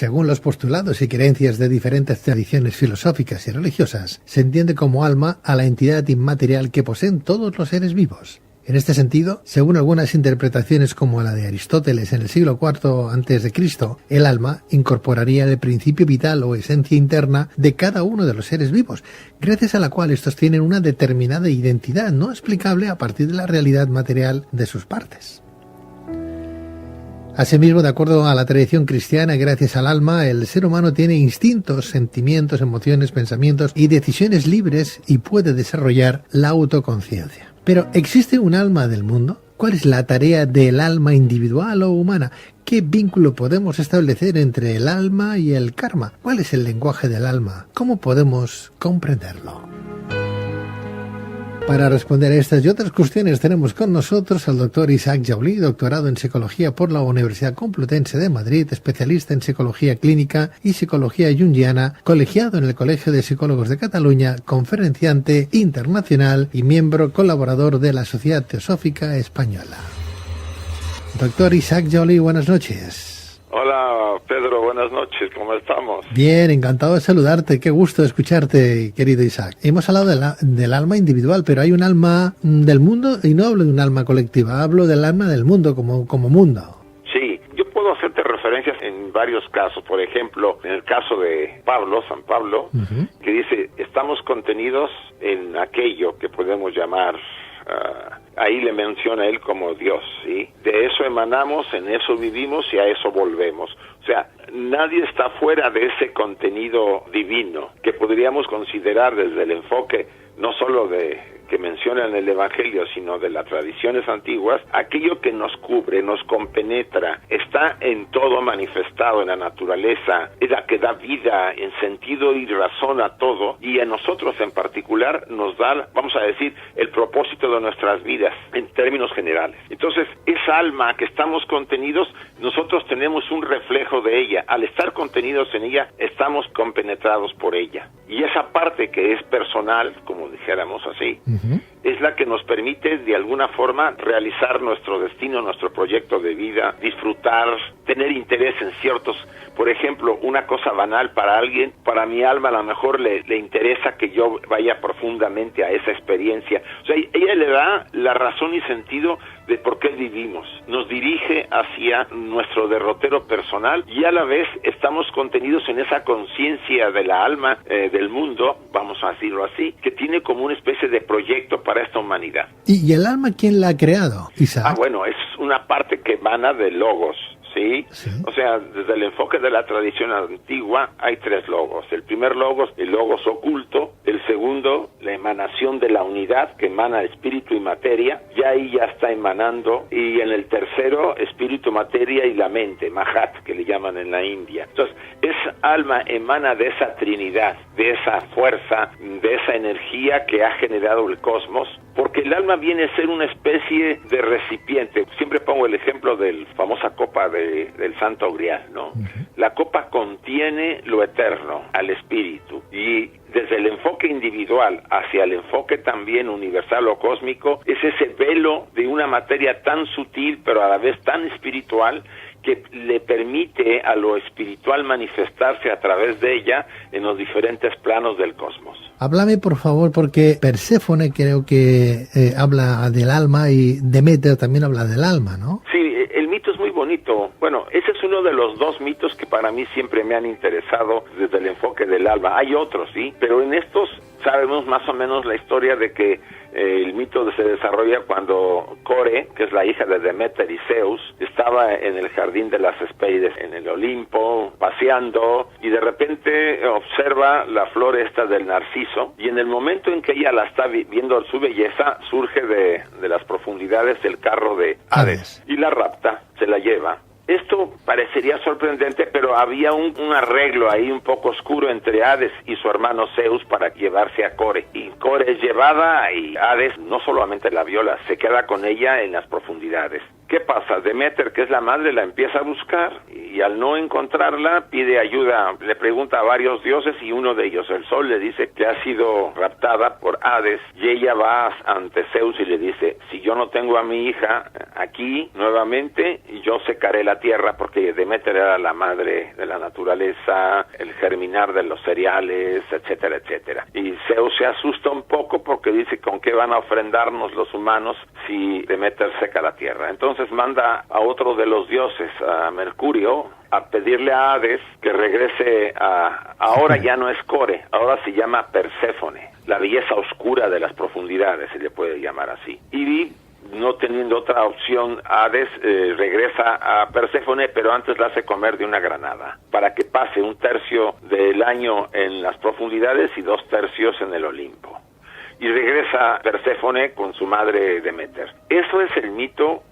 Según los postulados y creencias de diferentes tradiciones filosóficas y religiosas, se entiende como alma a la entidad inmaterial que poseen todos los seres vivos. En este sentido, según algunas interpretaciones como la de Aristóteles en el siglo IV a.C., el alma incorporaría el principio vital o esencia interna de cada uno de los seres vivos, gracias a la cual estos tienen una determinada identidad no explicable a partir de la realidad material de sus partes. Asimismo, de acuerdo a la tradición cristiana, gracias al alma, el ser humano tiene instintos, sentimientos, emociones, pensamientos y decisiones libres y puede desarrollar la autoconciencia. Pero, ¿existe un alma del mundo? ¿Cuál es la tarea del alma individual o humana? ¿Qué vínculo podemos establecer entre el alma y el karma? ¿Cuál es el lenguaje del alma? ¿Cómo podemos comprenderlo? Para responder a estas y otras cuestiones tenemos con nosotros al doctor Isaac Jaulí, doctorado en Psicología por la Universidad Complutense de Madrid, especialista en Psicología Clínica y Psicología Jungiana, colegiado en el Colegio de Psicólogos de Cataluña, conferenciante internacional y miembro colaborador de la Sociedad Teosófica Española. Doctor Isaac Jaulí, buenas noches. Hola Pedro, buenas noches, ¿cómo estamos? Bien, encantado de saludarte, qué gusto escucharte, querido Isaac. Hemos hablado del alma individual, pero hay un alma del mundo y no hablo de un alma colectiva, hablo del alma del mundo como mundo. Sí, yo puedo hacerte referencias en varios casos, por ejemplo, en el caso de Pablo, San Pablo, que dice, estamos contenidos en aquello que podemos llamar... ahí le menciona a él como Dios, ¿sí? De eso emanamos, en eso vivimos y a eso volvemos. O sea, nadie está fuera de ese contenido divino que podríamos considerar desde el enfoque no solo de que menciona en el Evangelio, sino de las tradiciones antiguas, aquello que nos cubre, nos compenetra, está en todo manifestado en la naturaleza, es la que da vida, en sentido y razón a todo, y a nosotros en particular nos da, vamos a decir, el propósito de nuestras vidas, en términos generales. Entonces, esa alma que estamos contenidos, nosotros tenemos un reflejo de ella. Al estar contenidos en ella, estamos compenetrados por ella. Y esa parte que es personal, como dijéramos así, es la que nos permite de alguna forma realizar nuestro destino, nuestro proyecto de vida, disfrutar, tener interés en ciertos, por ejemplo, una cosa banal para alguien, para mi alma a lo mejor le interesa que yo vaya profundamente a esa experiencia. O sea, ella le da la razón y sentido de por qué vivimos, nos dirige hacia nuestro derrotero personal y a la vez estamos contenidos en esa conciencia de la alma del mundo, vamos a decirlo así, que tiene como una especie de proyecto para esta humanidad. ¿Y el alma quién la ha creado, Isaac? Bueno, es una parte que emana del logos. ¿Sí? O sea, desde el enfoque de la tradición antigua hay tres logos. El primer logos, el logos oculto. El segundo, la emanación de la unidad, que emana espíritu y materia. Ya ahí ya está emanando. Y en el tercero, espíritu, materia y la mente, Mahat, que le llaman en la India. Entonces, esa alma emana de esa trinidad, de esa fuerza, de esa energía que ha generado el cosmos, porque el alma viene a ser una especie de recipiente. Siempre pongo el ejemplo de la famosa copa del Santo Grial, ¿no? La copa contiene lo eterno, al espíritu, y desde el enfoque individual hacia el enfoque también universal o cósmico, es ese velo de una materia tan sutil, pero a la vez tan espiritual, que le permite a lo espiritual manifestarse a través de ella en los diferentes planos del cosmos. Háblame, por favor, porque Perséfone creo que habla del alma y Deméter también habla del alma, ¿no? Sí, el mito es muy bonito. Bueno, ese es uno de los dos mitos que para mí siempre me han interesado desde el enfoque del alma. Hay otros, sí, pero en estos sabemos más o menos la historia de que el mito se desarrolla cuando Core, que es la hija de Deméter y Zeus, estaba en el jardín de las Hespérides, en el Olimpo, paseando, y de repente observa la flor esta del narciso, y en el momento en que ella la está viendo su belleza, surge de las profundidades el carro de Hades, y la rapta, se la lleva. Esto parecería sorprendente, pero había un arreglo ahí un poco oscuro entre Hades y su hermano Zeus para llevarse a Core. Y Core es llevada y Hades no solamente la viola, se queda con ella en las profundidades. ¿Qué pasa? Deméter, que es la madre, la empieza a buscar y al no encontrarla pide ayuda, le pregunta a varios dioses y uno de ellos, el Sol, le dice que ha sido raptada por Hades y ella va ante Zeus y le dice, si yo no tengo a mi hija aquí nuevamente, yo secaré la tierra, porque Deméter era la madre de la naturaleza, el germinar de los cereales, etcétera, etcétera. Y Zeus se asusta un poco porque dice, ¿con qué van a ofrendarnos los humanos si Deméter seca la tierra? Entonces manda a otro de los dioses, a Mercurio, a pedirle a Hades que regrese ahora ya no es Core, ahora se llama Perséfone, la belleza oscura de las profundidades, se le puede llamar así. Y no teniendo otra opción, Hades regresa a Perséfone, pero antes la hace comer de una granada, para que pase un tercio del año en las profundidades y 2 tercios en el Olimpo. Y regresa Perséfone con su madre Deméter. Eso es el mito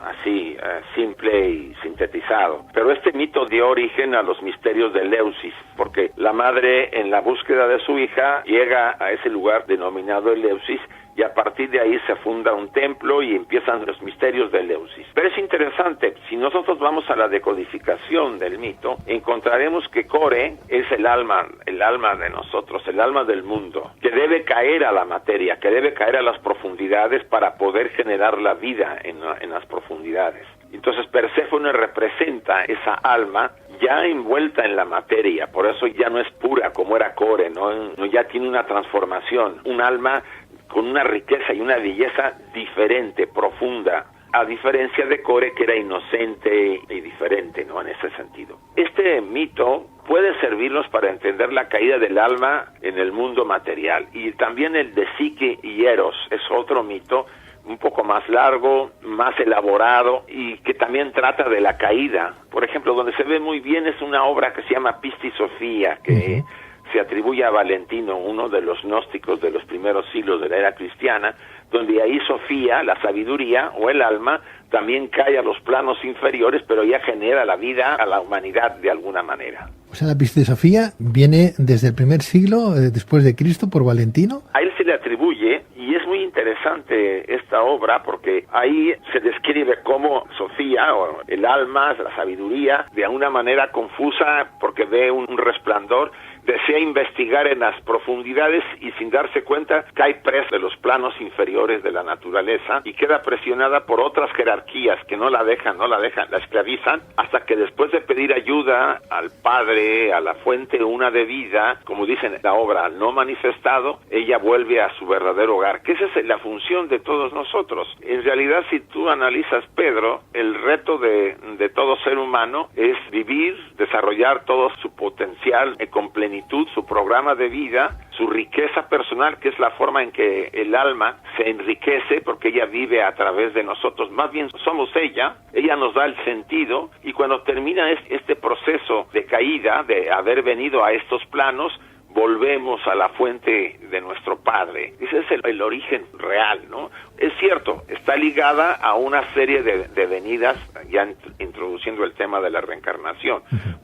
así, simple y sintetizado. Pero este mito dio origen a los misterios de Eleusis, porque la madre, en la búsqueda de su hija, llega a ese lugar denominado Eleusis, y a partir de ahí se funda un templo y empiezan los misterios de Eleusis. Pero es interesante, si nosotros vamos a la decodificación del mito, encontraremos que Core es el alma de nosotros, el alma del mundo, que debe caer a la materia, que debe caer a las profundidades para poder generar la vida en las profundidades. Entonces Perséfone representa esa alma ya envuelta en la materia, por eso ya no es pura como era Core, no ya tiene una transformación, un alma con una riqueza y una belleza diferente, profunda, a diferencia de Core, que era inocente y diferente, ¿no? En ese sentido. Este mito puede servirnos para entender la caída del alma en el mundo material, y también el de Psique y Eros es otro mito un poco más largo, más elaborado, y que también trata de la caída. Por ejemplo, donde se ve muy bien es una obra que se llama Pistis Sophia, que se atribuye a Valentino, uno de los gnósticos de los primeros siglos de la era cristiana, donde ahí Sofía, la sabiduría o el alma, también cae a los planos inferiores, pero ya genera la vida a la humanidad de alguna manera. O sea, la Pistis Sophia viene desde el primer siglo después de Cristo por Valentino. A él se le atribuye, y es muy interesante esta obra, porque ahí se describe cómo Sofía, o el alma, la sabiduría, de alguna manera confusa, porque ve un resplandor, desea investigar en las profundidades y sin darse cuenta cae presa de los planos inferiores de la naturaleza y queda presionada por otras jerarquías que no la dejan, la esclavizan, hasta que después de pedir ayuda al Padre, a la fuente una de vida, como dice en la obra, al no manifestado, ella vuelve a su verdadero hogar, que esa es la función de todos nosotros. En realidad, si tú analizas, Pedro, el reto de todo ser humano es vivir, desarrollar todo su potencial con plenitud, su programa de vida, su riqueza personal, que es la forma en que el alma se enriquece, porque ella vive a través de nosotros. Más bien somos ella nos da el sentido, y cuando termina este proceso de caída, de haber venido a estos planos, volvemos a la fuente de nuestro Padre. Ese es el origen real, ¿no? Es cierto, está ligada a una serie de venidas, ya introduciendo el tema de la reencarnación,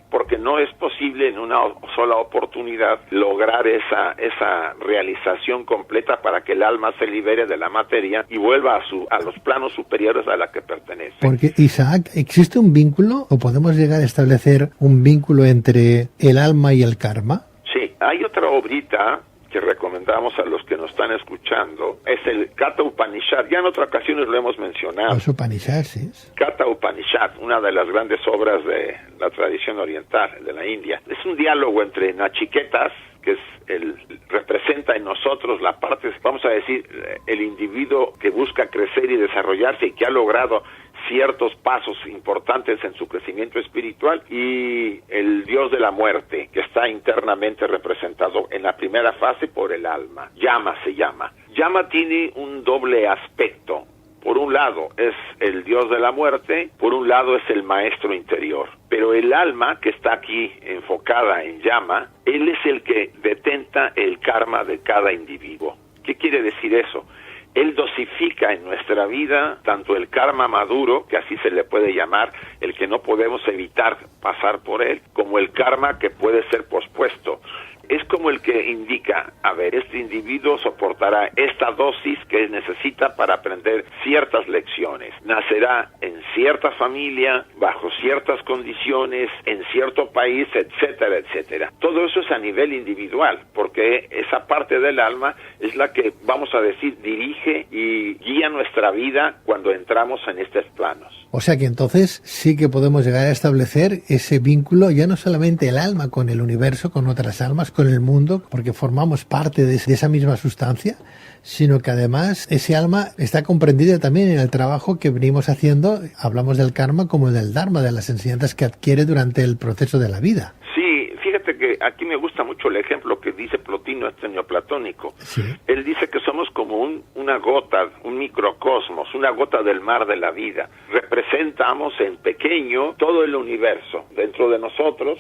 porque no es posible en una sola oportunidad lograr esa realización completa para que el alma se libere de la materia y vuelva a los planos superiores a la que pertenece. Porque, Isaac, ¿existe un vínculo o podemos llegar a establecer un vínculo entre el alma y el karma? Sí, hay otra obrita que recomendamos a los que nos están escuchando, es el Katha Upanishad. Ya en otras ocasiones lo hemos mencionado. Los Upanishads, sí. Katha Upanishad, una de las grandes obras de la tradición oriental, de la India. Es un diálogo entre Nachiketas, que representa en nosotros la parte, vamos a decir, el individuo que busca crecer y desarrollarse y que ha logrado ciertos pasos importantes en su crecimiento espiritual, y el dios de la muerte, que está internamente representado en la primera fase por el alma. Yama se llama. Yama tiene un doble aspecto. Por un lado es el dios de la muerte, por un lado es el maestro interior. Pero el alma, que está aquí enfocada en Yama, él es el que detenta el karma de cada individuo. ¿Qué quiere decir eso? Él dosifica en nuestra vida tanto el karma maduro, que así se le puede llamar, el que no podemos evitar pasar por él, como el karma que puede ser pospuesto. es como el que indica, a ver, este individuo soportará esta dosis que necesita para aprender ciertas lecciones. Nacerá en cierta familia, bajo ciertas condiciones, en cierto país, etcétera, etcétera. Todo eso es a nivel individual, porque esa parte del alma es la que, vamos a decir, dirige y guía nuestra vida cuando entramos en estos planos. O sea que entonces sí que podemos llegar a establecer ese vínculo, ya no solamente el alma con el universo, con otras almas, con el mundo, porque formamos parte de esa misma sustancia, sino que además ese alma está comprendida también en el trabajo que venimos haciendo. Hablamos del karma como del dharma, de las enseñanzas que adquiere durante el proceso de la vida. Sí, fíjate que aquí me gusta mucho el ejemplo que dice Plotino, este neoplatónico. Sí. Él dice que somos como una gota, un microcosmos, una gota del mar de la vida. Representamos en pequeño todo el universo. Dentro de nosotros,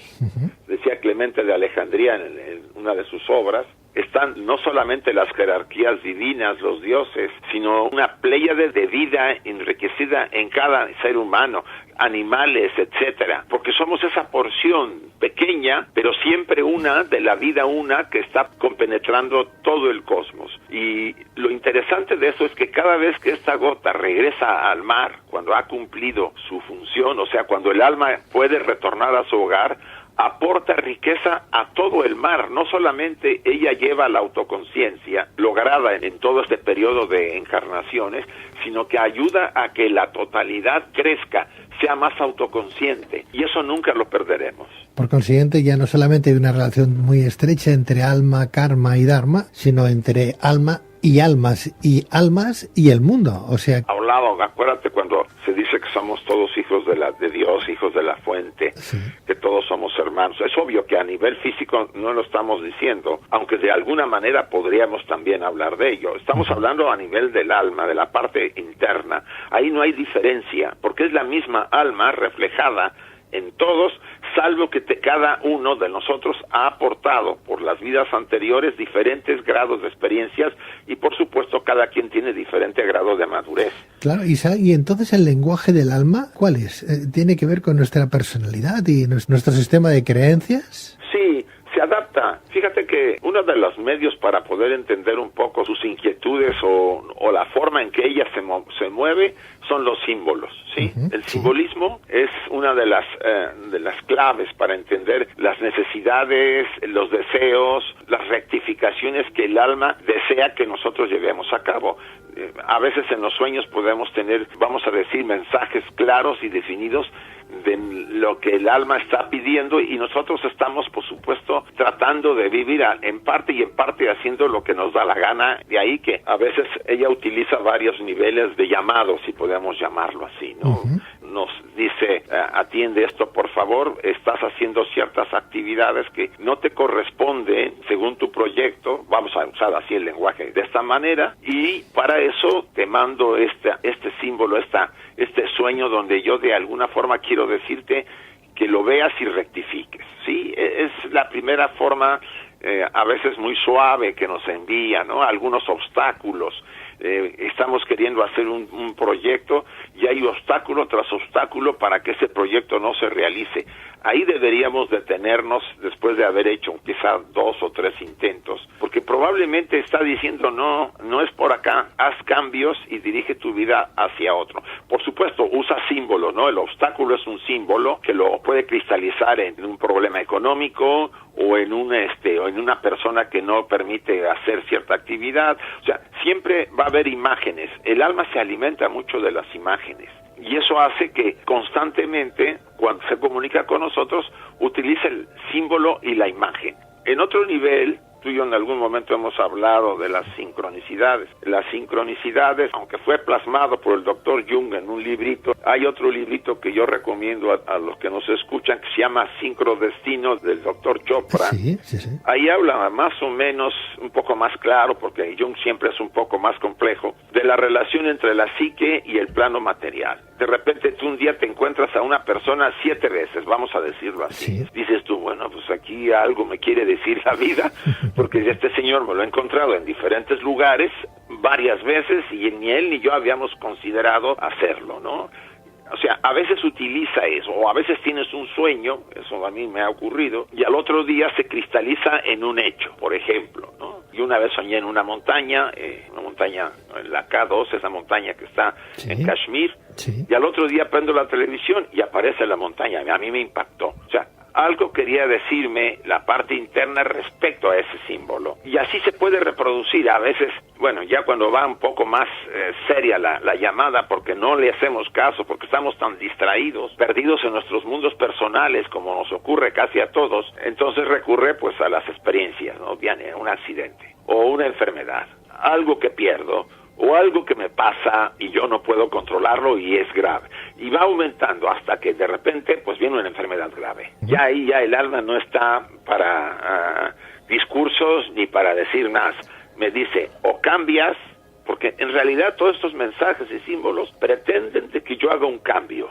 decía Clemente de Alejandría en una de sus obras, están no solamente las jerarquías divinas, los dioses, sino una pléyade de vida enriquecida en cada ser humano, animales, etcétera, porque somos esa porción pequeña, pero siempre una de la vida una que está compenetrando todo el cosmos. Y lo interesante de eso es que cada vez que esta gota regresa al mar, cuando ha cumplido su función, o sea, cuando el alma puede retornar a su hogar, aporta riqueza a todo el mar. No solamente ella lleva la autoconciencia lograda en todo este periodo de encarnaciones, sino que ayuda a que la totalidad crezca, sea más autoconsciente, y eso nunca lo perderemos. Por consiguiente, ya no solamente hay una relación muy estrecha entre alma, karma y dharma, sino entre alma y almas y el mundo, o sea... A un lado, acuérdate cuando se dice que somos todos hijos de Dios, hijos de la fuente, sí, que todos somos hermanos. Es obvio que a nivel físico no lo estamos diciendo, aunque de alguna manera podríamos también hablar de ello. Estamos hablando a nivel del alma, de la parte interna. Ahí no hay diferencia, porque es la misma alma reflejada en todos, salvo que cada uno de nosotros ha aportado por las vidas anteriores diferentes grados de experiencias y por supuesto cada quien tiene diferente grado de madurez. Claro, y entonces el lenguaje del alma, ¿cuál es? ¿Tiene que ver con nuestra personalidad y nuestro sistema de creencias? Sí, se adapta. Fíjate que uno de los medios para poder entender un poco sus inquietudes o la forma en que ella se mueve son los símbolos, ¿sí? El simbolismo es una de las claves para entender las necesidades, los deseos, las rectificaciones que el alma desea que nosotros llevemos a cabo. A veces en los sueños podemos tener, vamos a decir, mensajes claros y definidos de lo que el alma está pidiendo y nosotros estamos, por supuesto, tratando de vivir en parte haciendo lo que nos da la gana. De ahí que a veces ella utiliza varios niveles de llamados, si podemos llamarlo así, ¿no? Nos dice, atiende esto por favor, estás haciendo ciertas actividades que no te corresponden según tu proyecto, vamos a usar así el lenguaje de esta manera, y para eso te mando este símbolo, este sueño donde yo de alguna forma quiero decirte que lo veas y rectifiques, ¿sí? Es la primera forma, a veces muy suave, que nos envía, ¿no? Algunos obstáculos. Estamos queriendo hacer un proyecto y hay obstáculo tras obstáculo para que ese proyecto no se realice. Ahí deberíamos detenernos después de haber hecho quizá 2 o 3 intentos, porque probablemente está diciendo no es por acá, haz cambios y dirige tu vida hacia otro. Por supuesto, usa símbolos, ¿no? El obstáculo es un símbolo que lo puede cristalizar en un problema económico o en una persona que no permite hacer cierta actividad. O sea, siempre va a haber imágenes. El alma se alimenta mucho de las imágenes. Y eso hace que constantemente, cuando se comunica con nosotros, utilice el símbolo y la imagen. En otro nivel, tú y yo en algún momento hemos hablado de las sincronicidades. Las sincronicidades, aunque fue plasmado por el doctor Jung en un librito, hay otro librito que yo recomiendo a los que nos escuchan que se llama Sincrodestino del doctor Chopra. Sí. Ahí habla más o menos, un poco más claro, porque Jung siempre es un poco más complejo, de la relación entre la psique y el plano material. De repente tú un día te encuentras a una persona 7 veces, vamos a decirlo así. Sí. Dices tú, bueno, pues aquí algo me quiere decir la vida, porque este señor me lo he encontrado en diferentes lugares varias veces y ni él ni yo habíamos considerado hacerlo, ¿no? O sea, a veces utiliza eso, o a veces tienes un sueño, eso a mí me ha ocurrido, y al otro día se cristaliza en un hecho, por ejemplo, ¿no? Y una vez soñé en una montaña, en la K2, esa montaña que está en Kashmir, y al otro día prendo la televisión y aparece la montaña. A mí me impactó. O sea, algo quería decirme la parte interna respecto a ese símbolo. Y así se puede reproducir. A veces, bueno, ya cuando va un poco más seria la llamada, porque no le hacemos caso, porque estamos tan distraídos, perdidos en nuestros mundos personales, como nos ocurre casi a todos, entonces recurre pues a las experiencias, ¿no? Viene un accidente, o una enfermedad, algo que pierdo, o algo que me pasa y yo no puedo controlarlo y es grave. Y va aumentando hasta que de repente pues viene una enfermedad grave. Ya ahí ya el alma no está para discursos ni para decir más. Me dice, o cambias, porque en realidad todos estos mensajes y símbolos pretenden de que yo haga un cambio,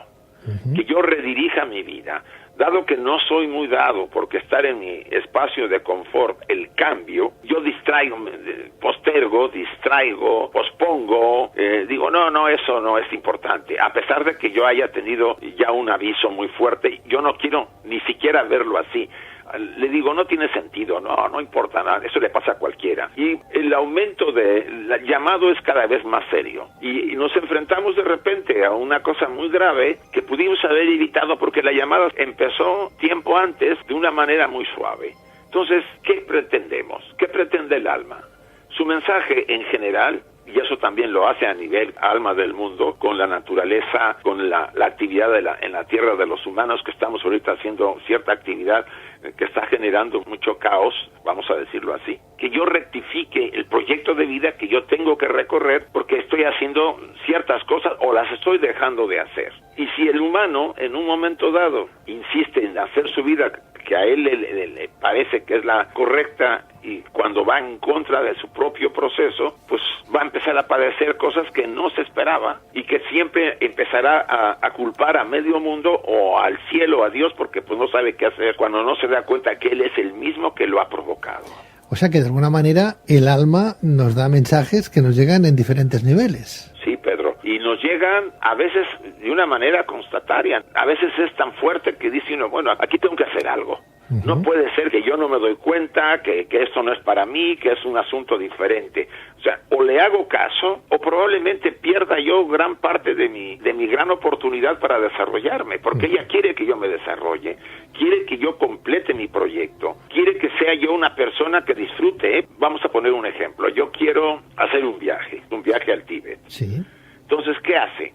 que yo redirija mi vida. Dado que no soy muy dado porque estar en mi espacio de confort, el cambio, yo postergo, pospongo, digo, no, eso no es importante. A pesar de que yo haya tenido ya un aviso muy fuerte, yo no quiero ni siquiera verlo así. Le digo, no tiene sentido, no importa nada, eso le pasa a cualquiera. Y el aumento del llamado es cada vez más serio. Y nos enfrentamos de repente a una cosa muy grave que pudimos haber evitado porque la llamada empezó tiempo antes de una manera muy suave. Entonces, ¿qué pretendemos? ¿Qué pretende el alma? Su mensaje en general, y eso también lo hace a nivel alma del mundo, con la naturaleza, con la actividad en la tierra de los humanos, que estamos ahorita haciendo cierta actividad que está generando mucho caos, vamos a decirlo así, que yo rectifique el proyecto de vida que yo tengo que recorrer porque estoy haciendo ciertas cosas o las estoy dejando de hacer. Y si el humano en un momento dado insiste en hacer su vida que a él le parece que es la correcta, y cuando va en contra de su propio proceso, pues va a empezar a padecer cosas que no se esperaba y que siempre empezará a culpar a medio mundo o al cielo, a Dios, porque pues no sabe qué hacer cuando no se da cuenta que Él es el mismo que lo ha provocado. O sea que de alguna manera el alma nos da mensajes que nos llegan en diferentes niveles. Sí, Pedro, y nos llegan a veces de una manera constatataria, a veces es tan fuerte que dice uno, bueno, aquí tengo que hacer algo. No puede ser que yo no me doy cuenta, que esto no es para mí, que es un asunto diferente. O sea, o le hago caso, o probablemente pierda yo gran parte de mi gran oportunidad para desarrollarme, porque ella quiere que yo me desarrolle, quiere que yo complete mi proyecto, quiere que sea yo una persona que disfrute, ¿eh? Vamos a poner un ejemplo. Yo quiero hacer un viaje al Tíbet. Sí. Entonces, ¿qué hace?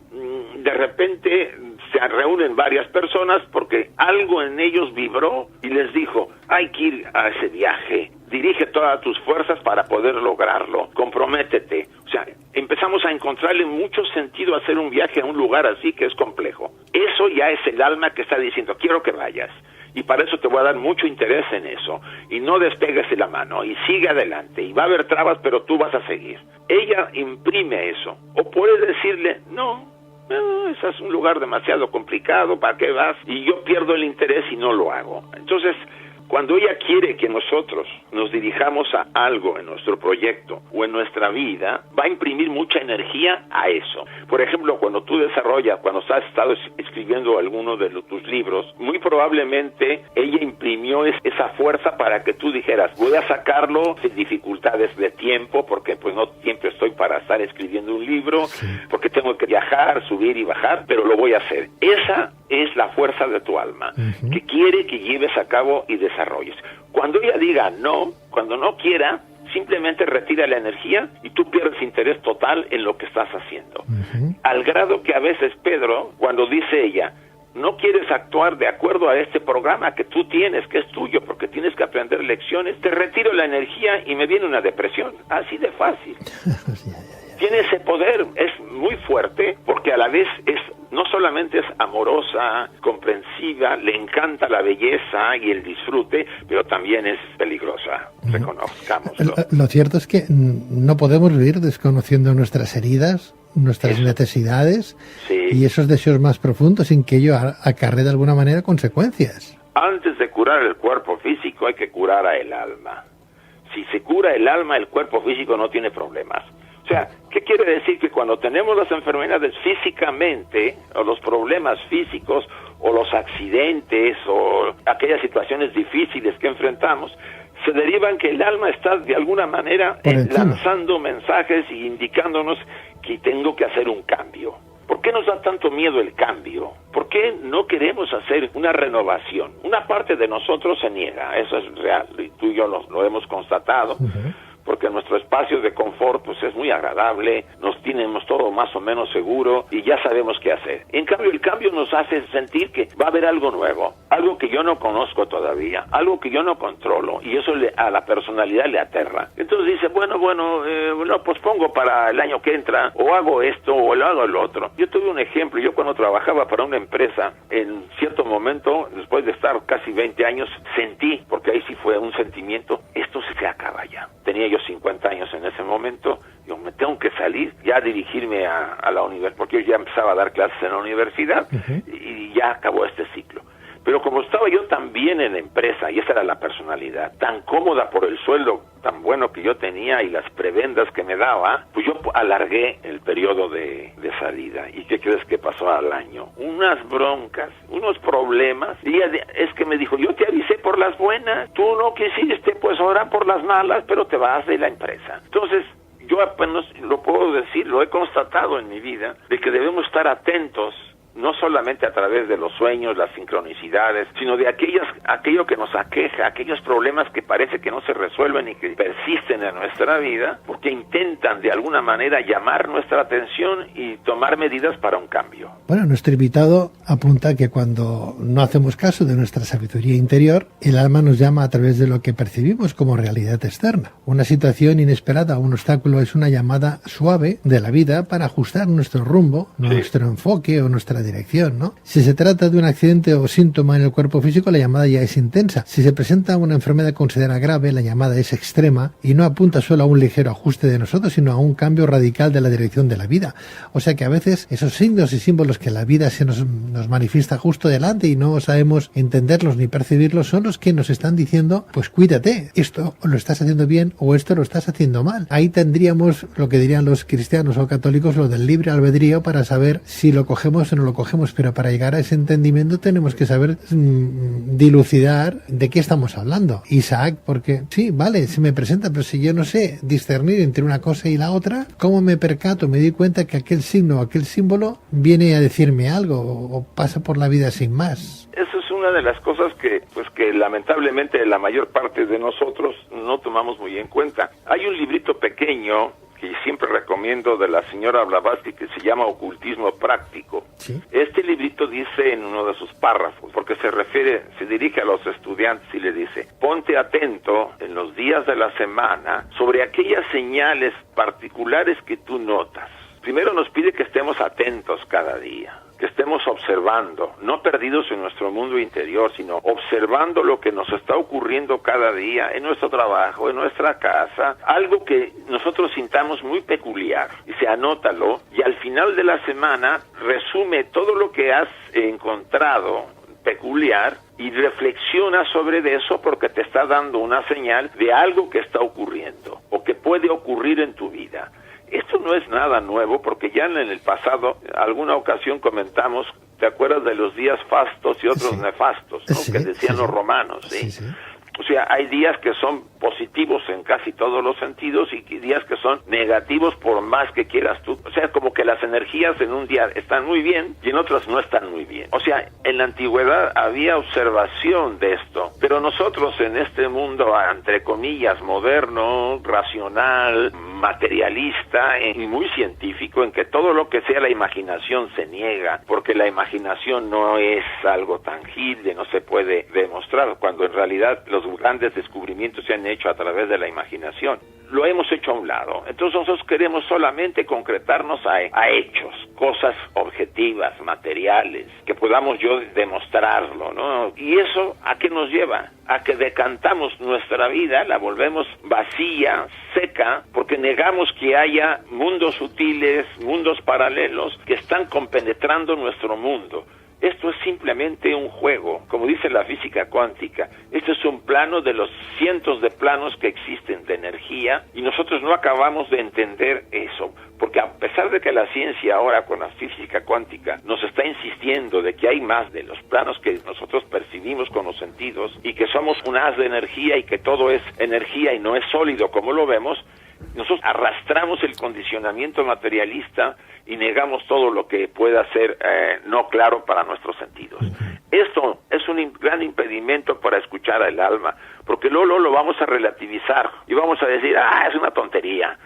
De repente se reúnen varias personas porque algo en ellos vibró y les dijo, hay que ir a ese viaje, dirige todas tus fuerzas para poder lograrlo, comprométete. O sea, empezamos a encontrarle mucho sentido a hacer un viaje a un lugar así que es complejo. Eso ya es el alma que está diciendo, quiero que vayas. Y para eso te voy a dar mucho interés en eso. Y no despegues la mano y sigue adelante. Y va a haber trabas, pero tú vas a seguir. Ella imprime eso. O puedes decirle, no, ese es un lugar demasiado complicado, ¿para qué vas? Y yo pierdo el interés y no lo hago. Entonces, cuando ella quiere que nosotros nos dirijamos a algo en nuestro proyecto o en nuestra vida, va a imprimir mucha energía a eso. Por ejemplo, cuando tú desarrollas, cuando has estado escribiendo alguno de tus libros, muy probablemente ella imprimió esa fuerza para que tú dijeras, voy a sacarlo sin dificultades de tiempo, porque pues no siempre estoy para estar escribiendo un libro, porque tengo que viajar, subir y bajar, pero lo voy a hacer. Esa es la fuerza de tu alma, que quiere que lleves a cabo y desarrolles. Cuando ella diga no, cuando no quiera, simplemente retira la energía y tú pierdes interés total en lo que estás haciendo. Al grado que a veces, Pedro, cuando dice ella, no quieres actuar de acuerdo a este programa que tú tienes, que es tuyo, porque tienes que aprender lecciones, te retiro la energía y me viene una depresión. Así de fácil. Tiene ese poder, es muy fuerte, porque a la vez no solamente es amorosa, comprensiva, le encanta la belleza y el disfrute, pero también es peligrosa, reconozcámoslo. Lo cierto es que no podemos vivir desconociendo nuestras heridas, nuestras necesidades y esos deseos más profundos sin que ello acarree de alguna manera consecuencias. Antes de curar el cuerpo físico hay que curar a el alma. Si se cura el alma, el cuerpo físico no tiene problemas. O sea, ¿qué quiere decir? Que cuando tenemos las enfermedades físicamente, o los problemas físicos, o los accidentes, o aquellas situaciones difíciles que enfrentamos, se derivan que el alma está de alguna manera lanzando mensajes y indicándonos que tengo que hacer un cambio. ¿Por qué nos da tanto miedo el cambio? ¿Por qué no queremos hacer una renovación? Una parte de nosotros se niega, eso es real, y tú y yo lo hemos constatado. Porque nuestro espacio de confort pues es muy agradable, nos tenemos todo más o menos seguro y ya sabemos qué hacer. En cambio, el cambio nos hace sentir que va a haber algo nuevo, algo que yo no conozco todavía, algo que yo no controlo, y eso a la personalidad le aterra. Entonces dice, bueno, lo pospongo para el año que entra, o hago esto, o lo hago el otro. Yo tuve un ejemplo, yo cuando trabajaba para una empresa, en cierto momento, después de estar casi 20 años, sentí, porque ahí sí fue un sentimiento, esto se acaba ya. Tenía yo 50 años en ese momento, yo me tengo que salir, ya a dirigirme a la universidad, porque yo ya empezaba a dar clases en la universidad, y ya acabó este ciclo. Pero como estaba yo tan bien en la empresa, y esa era la personalidad, tan cómoda por el sueldo tan bueno que yo tenía y las prebendas que me daba, pues yo alargué el periodo de salida. ¿Y qué crees que pasó al año? Unas broncas, unos problemas. Y es que me dijo, yo te avisé por las buenas, tú no quisiste, pues ahora por las malas, pero te vas de la empresa. Entonces, yo apenas lo puedo decir, lo he constatado en mi vida, de que debemos estar atentos, no solamente a través de los sueños, las sincronicidades, sino de aquello que nos aqueja, aquellos problemas que parece que no se resuelven y que persisten en nuestra vida, porque intentan de alguna manera llamar nuestra atención y tomar medidas para un cambio. Bueno, nuestro invitado apunta que cuando no hacemos caso de nuestra sabiduría interior, el alma nos llama a través de lo que percibimos como realidad externa. Una situación inesperada o un obstáculo es una llamada suave de la vida para ajustar nuestro rumbo, nuestro enfoque o nuestra dirección, ¿no? Si se trata de un accidente o síntoma en el cuerpo físico, la llamada ya es intensa. Si se presenta una enfermedad considerada grave, la llamada es extrema y no apunta solo a un ligero ajuste de nosotros, sino a un cambio radical de la dirección de la vida. O sea que a veces esos signos y símbolos que la vida se nos manifiesta justo delante y no sabemos entenderlos ni percibirlos, son los que nos están diciendo, pues cuídate, esto lo estás haciendo bien o esto lo estás haciendo mal. Ahí tendríamos lo que dirían los cristianos o católicos, lo del libre albedrío, para saber si lo cogemos o no lo cogemos, pero para llegar a ese entendimiento tenemos que saber dilucidar de qué estamos hablando. Isaac, porque sí, vale, se me presenta, pero si yo no sé discernir entre una cosa y la otra, ¿cómo me percato? Me di cuenta que aquel signo o aquel símbolo viene a decirme algo o pasa por la vida sin más. Eso es una de las cosas que lamentablemente la mayor parte de nosotros no tomamos muy en cuenta. Hay un librito pequeño que siempre recomiendo de la señora Blavatsky que se llama Ocultismo Práctico. ¿Sí? Este librito dice en uno de sus párrafos, porque se dirige a los estudiantes y le dice, ponte atento en los días de la semana sobre aquellas señales particulares que tú notas. Primero nos pide que estemos atentos cada día, que estemos observando, no perdidos en nuestro mundo interior, sino observando lo que nos está ocurriendo cada día en nuestro trabajo, en nuestra casa, algo que nosotros sintamos muy peculiar. Dice, anótalo y al final de la semana resume todo lo que has encontrado peculiar y reflexiona sobre eso, porque te está dando una señal de algo que está ocurriendo o que puede ocurrir en tu vida. Esto no es nada nuevo, porque ya en el pasado, alguna ocasión comentamos, ¿te acuerdas de los días fastos y otros nefastos, ¿no? Que decían los romanos, ¿sí? O sea, hay días que son positivos en casi todos los sentidos y días que son negativos por más que quieras tú. O sea, como que las energías en un día están muy bien y en otras no están muy bien. O sea, en la antigüedad había observación de esto, pero nosotros en este mundo, entre comillas, moderno, racional, materialista y muy científico, en que todo lo que sea la imaginación se niega, porque la imaginación no es algo tangible, no se puede demostrar, cuando en realidad los grandes descubrimientos se han hecho a través de la imaginación. Lo hemos hecho a un lado. Entonces nosotros queremos solamente concretarnos a hechos, cosas objetivas, materiales, que podamos yo demostrarlo, ¿no? ¿Y eso a qué nos lleva? A que decantamos nuestra vida, la volvemos vacía, seca, porque negamos que haya mundos sutiles, mundos paralelos que están compenetrando nuestro mundo. Esto es simplemente un juego, como dice la física cuántica. Esto es un plano de los cientos de planos que existen de energía y nosotros no acabamos de entender eso, porque a pesar de que la ciencia ahora con la física cuántica nos está insistiendo de que hay más de los planos que nosotros percibimos con los sentidos y que somos un haz de energía y que todo es energía y no es sólido como lo vemos, nosotros arrastramos el condicionamiento materialista y negamos todo lo que pueda ser no claro para nuestros sentidos. Esto es un gran impedimento para escuchar al alma, porque luego lo vamos a relativizar y vamos a decir, es una tontería.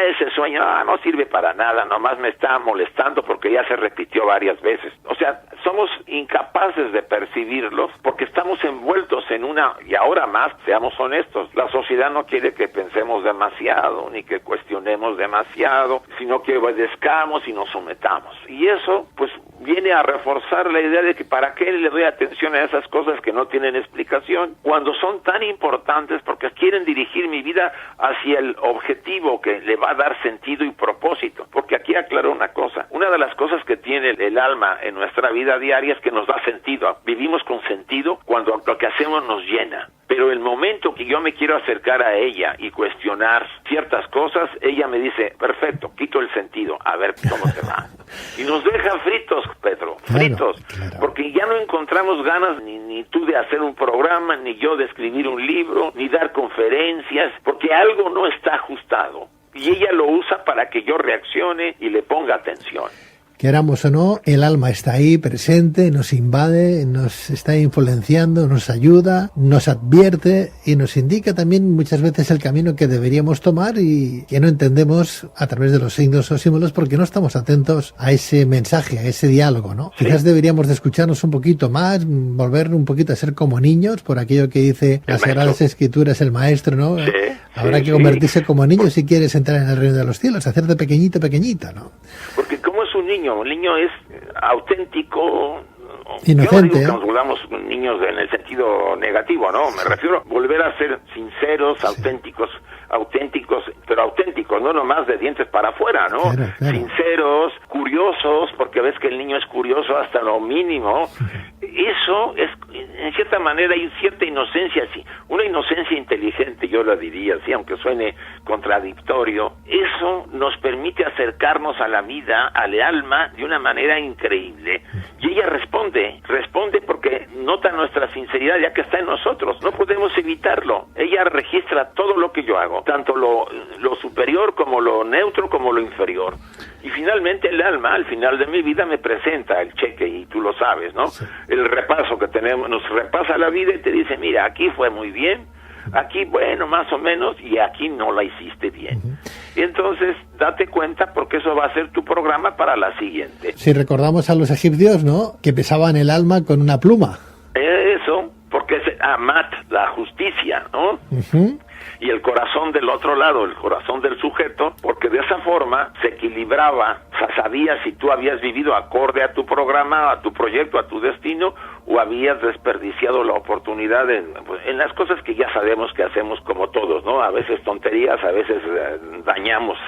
Ese sueño no sirve para nada, nomás me está molestando porque ya se repitió varias veces. O sea, somos incapaces de percibirlos porque estamos envueltos en y ahora más, seamos honestos, la sociedad no quiere que pensemos demasiado, ni que cuestionemos demasiado, sino que obedezcamos y nos sometamos. Y eso, pues, viene a reforzar la idea de que para qué le doy atención a esas cosas que no tienen explicación, cuando son tan importantes porque quieren dirigir mi vida hacia el objetivo que le va a dar sentido y propósito. Porque aquí aclaro una cosa, una de las cosas que tiene el alma en nuestra vida diaria es que nos da sentido. Vivimos con sentido cuando lo que hacemos nos llena. Pero el momento que yo me quiero acercar a ella y cuestionar ciertas cosas, ella me dice, perfecto, quito el sentido, a ver cómo te va. Y nos deja fritos, Pedro, fritos, claro. Porque ya no encontramos ganas ni tú de hacer un programa, ni yo de escribir un libro, ni dar conferencias, porque algo no está ajustado. Y ella lo usa para que yo reaccione y le ponga atención. Queramos o no, el alma está ahí presente, nos invade, nos está influenciando, nos ayuda, nos advierte y nos indica también muchas veces el camino que deberíamos tomar y que no entendemos a través de los signos o símbolos porque no estamos atentos a ese mensaje, a ese diálogo, ¿no? Sí. Quizás deberíamos de escucharnos un poquito más, volver un poquito a ser como niños, por aquello que dice las Sagradas Escrituras, el maestro, ¿no? Sí. Habrá que convertirse como niño si quieres entrar en el reino de los cielos, hacerte pequeñito, ¿no? Porque ¿cómo es un niño? Un niño es auténtico, inocente. Yo no digo que nos volvamos niños en el sentido negativo, ¿no? Me refiero a volver a ser sinceros, auténticos, pero auténticos, no nomás de dientes para afuera, ¿no? Claro. Sinceros, curiosos, porque ves que el niño es curioso hasta lo mínimo. Eso es, en cierta manera, hay cierta inocencia, sí, una inocencia inteligente, yo la diría, sí, aunque suene contradictorio. Eso nos permite acercarnos a la vida, al alma, de una manera increíble. Y ella responde porque nota nuestra sinceridad, ya que está en nosotros. No podemos evitarlo. Ella registra todo lo que yo hago, tanto lo superior como lo neutro como lo inferior. Y finalmente el alma, al final de mi vida, me presenta el cheque, y tú lo sabes, ¿no? Sí. El repaso que tenemos, nos repasa la vida y te dice, mira, aquí fue muy bien, aquí, bueno, más o menos, y aquí no la hiciste bien. Y entonces, date cuenta, porque eso va a ser tu programa para la siguiente. Si recordamos a los egipcios, ¿no?, que pesaban el alma con una pluma. Eso, porque es Amat, la justicia, ¿no? Y el corazón del otro lado, el corazón del sujeto, porque de esa forma se equilibraba, o sea, sabías si tú habías vivido acorde a tu programa, a tu proyecto, a tu destino, o habías desperdiciado la oportunidad en las cosas que ya sabemos que hacemos como todos, ¿no? A veces tonterías, a veces dañamos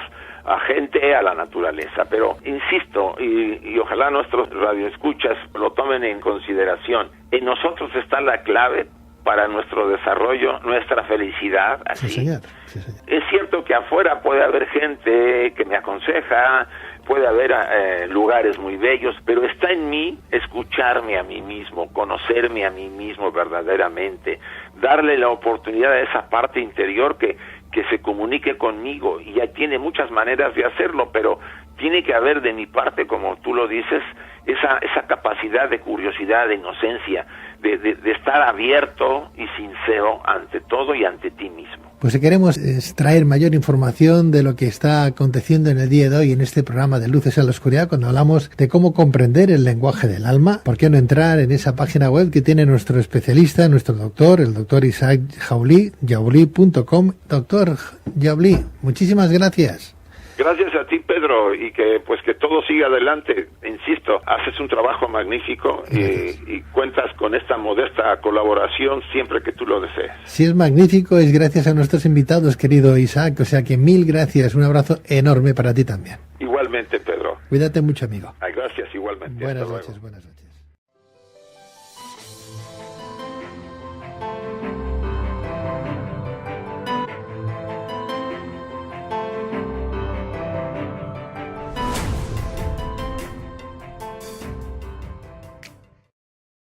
a gente, a la naturaleza, pero insisto, y ojalá nuestros radioescuchas lo tomen en consideración, en nosotros está la clave para nuestro desarrollo, nuestra felicidad. Así. Sí, señor. Sí, señor. Es cierto que afuera puede haber gente que me aconseja, puede haber lugares muy bellos, pero está en mí escucharme a mí mismo, conocerme a mí mismo verdaderamente, darle la oportunidad a esa parte interior que se comunique conmigo, y ya tiene muchas maneras de hacerlo, pero tiene que haber de mi parte, como tú lo dices, esa capacidad de curiosidad, de inocencia, de estar abierto y sincero ante todo y ante ti mismo. Pues si queremos extraer mayor información de lo que está aconteciendo en el día de hoy en este programa de Luces en la Oscuridad, cuando hablamos de cómo comprender el lenguaje del alma, ¿por qué no entrar en esa página web que tiene nuestro especialista, nuestro doctor, el doctor Isaac Jaulí, jaulí.com? Doctor Jaulí, muchísimas gracias. Gracias a ti, Pedro, y que todo siga adelante. Insisto, haces un trabajo magnífico y cuentas con esta modesta colaboración siempre que tú lo desees. Si es magnífico, es gracias a nuestros invitados, querido Isaac, o sea que mil gracias, un abrazo enorme para ti también. Igualmente, Pedro. Cuídate mucho, amigo. Gracias, igualmente. Buenas noches.